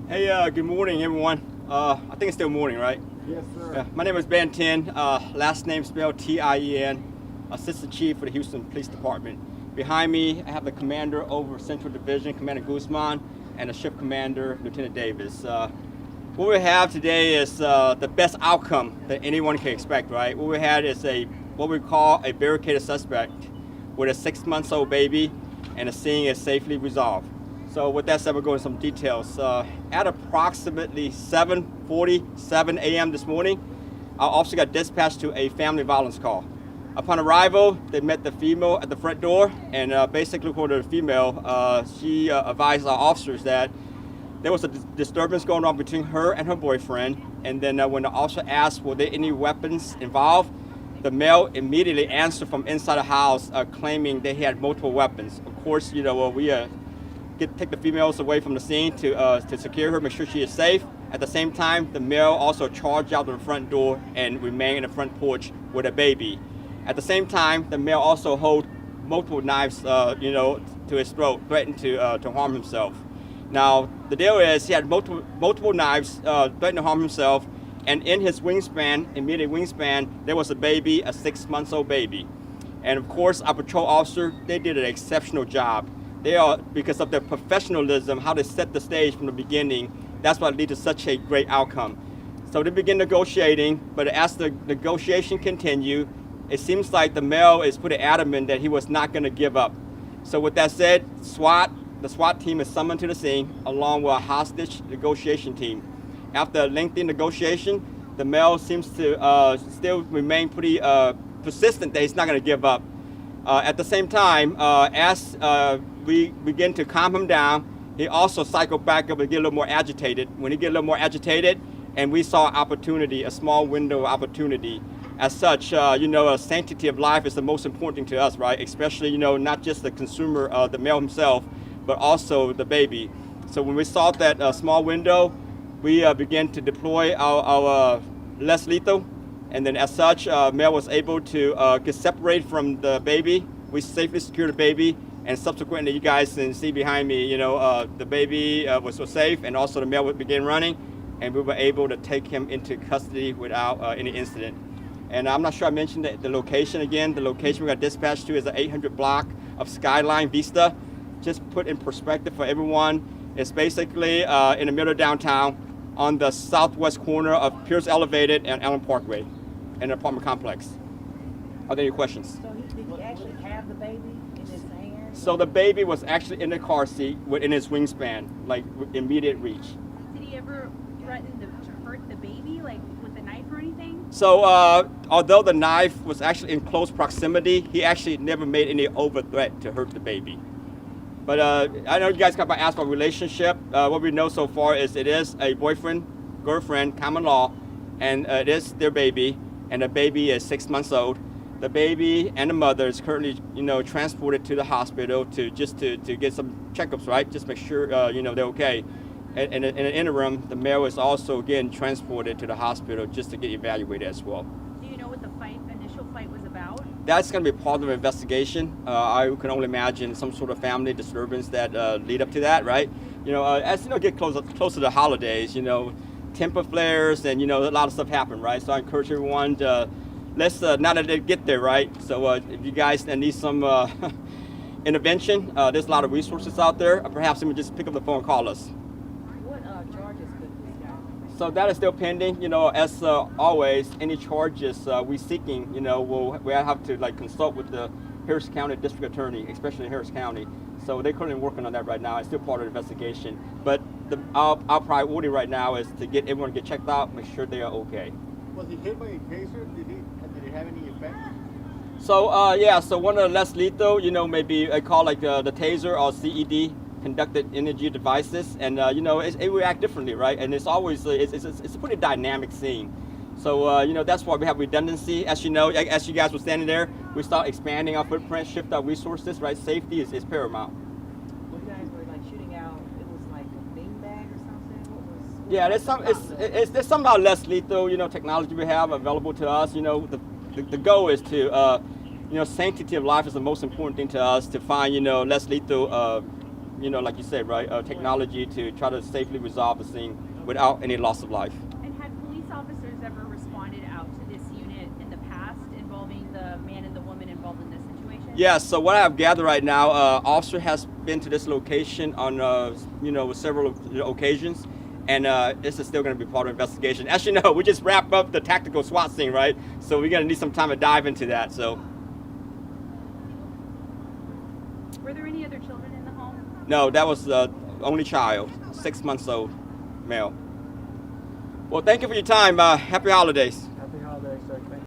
Hey, good morning, everyone. I think it's still morning, right? Yes, sir. My name is Ben Tin. Last name spelled Tien. Assistant Chief for the Houston Police Department. Behind me, I have the commander over Central Division, Commander Guzman, and the ship commander, Lieutenant Davis. What we have today is the best outcome that anyone can expect, right? What we had is what we call a barricaded suspect with a 6-month-old baby, and the scene is safely resolved. So with that said, we'll go into some details. At approximately 7:47 a.m. this morning, our officer got dispatched to a family violence call. Upon arrival, they met the female at the front door, and basically, according to the female, she advised our officers that there was a disturbance going on between her and her boyfriend. And then when the officer asked, were there any weapons involved, the male immediately answered from inside the house, claiming they had multiple weapons. Of course, we take the females away from the scene to secure her, make sure she is safe. At the same time, the male also charged out the front door and remained in the front porch with a baby. At the same time, the male also held multiple knives, to his throat, threatened to harm himself. Now, the deal is he had multiple knives, threatened to harm himself, and in his immediate wingspan, there was a baby, a 6-month-old baby. And of course, our patrol officer, they did an exceptional job. They are, because of their professionalism, how they set the stage from the beginning, that's what led to such a great outcome. So they begin negotiating, but as the negotiation continued, it seems like the male is pretty adamant that he was not going to give up. So with that said, the SWAT team is summoned to the scene along with a hostage negotiation team. After a lengthy negotiation, the male seems to still remain pretty persistent that he's not going to give up. At the same time, as we begin to calm him down, he also cycled back up and get a little more agitated. When he get a little more agitated, and we saw opportunity, a small window of opportunity. As such, a sanctity of life is the most important thing to us, right? Especially, not just the consumer, the male himself, but also the baby. So when we saw that small window, we began to deploy our less lethal. And then as such, male was able to get separated from the baby. We safely secured the baby, and subsequently, you guys can see behind me, the baby was safe, and also the male began running, and we were able to take him into custody without any incident. And I'm not sure I mentioned the location again. The location we got dispatched to is an 800 block of Skyline Vista. Just put in perspective for everyone, it's basically in the middle of downtown on the southwest corner of Pierce Elevated and Allen Parkway, in an apartment complex. Are there any questions? So did he actually have the baby in his hand? So the baby was actually in the car seat within his wingspan, like immediate reach. Did he ever threaten to hurt the baby, like with a knife or anything? So although the knife was actually in close proximity, he actually never made any overt threat to hurt the baby. But I know you guys got asked about relationship. What we know so far is it is a boyfriend, girlfriend, common law, and it is their baby, and the baby is 6 months old. The baby and the mother is currently, transported to the hospital to get some checkups, right? Just make sure, they're okay. And in the interim, the male is also again transported to the hospital just to get evaluated as well. Do you know what the initial fight was about? That's going to be part of the investigation. I can only imagine some sort of family disturbance that lead up to that, right? As get closer to the holidays, temper flares and a lot of stuff happen, right? So I encourage everyone to let's now that they get there, right? So if you guys need some intervention, there's a lot of resources out there. Or perhaps even just pick up the phone and call us. What charges could this guy? So that is still pending. As always, any charges we seeking, we'll have to consult with the Harris County District Attorney, especially Harris County. So they're currently working on that right now. It's still part of the investigation. But our priority right now is to get everyone to get checked out, make sure they are okay. Was he hit by a taser? Did it have any effect? So so one of the less lethal, maybe I call the taser or CED, conducted energy devices, and it react differently, right? And it's always it's a pretty dynamic scene. So that's why we have redundancy. As you know, as you guys were standing there, we start expanding our footprint, shift our resources, right? Safety is paramount. When you guys were shooting out, it was like a beanbag or something? Yeah, there's some less lethal, technology we have available to us. The goal is to, sanctity of life is the most important thing to us, to find, less lethal like you said, right, technology to try to safely resolve the scene without any loss of life. And had police officers ever responded out to this unit in the past involving the man and the woman involved in this situation? Yeah, so what I've gathered right now, officer has been to this location on, with several occasions, and this is still going to be part of the investigation. As you know, we just wrapped up the tactical SWAT scene, right? So we're going to need some time to dive into that. So. Were there any other children in the home? No, that was the only child, 6 months old, male. Well, thank you for your time. Happy holidays.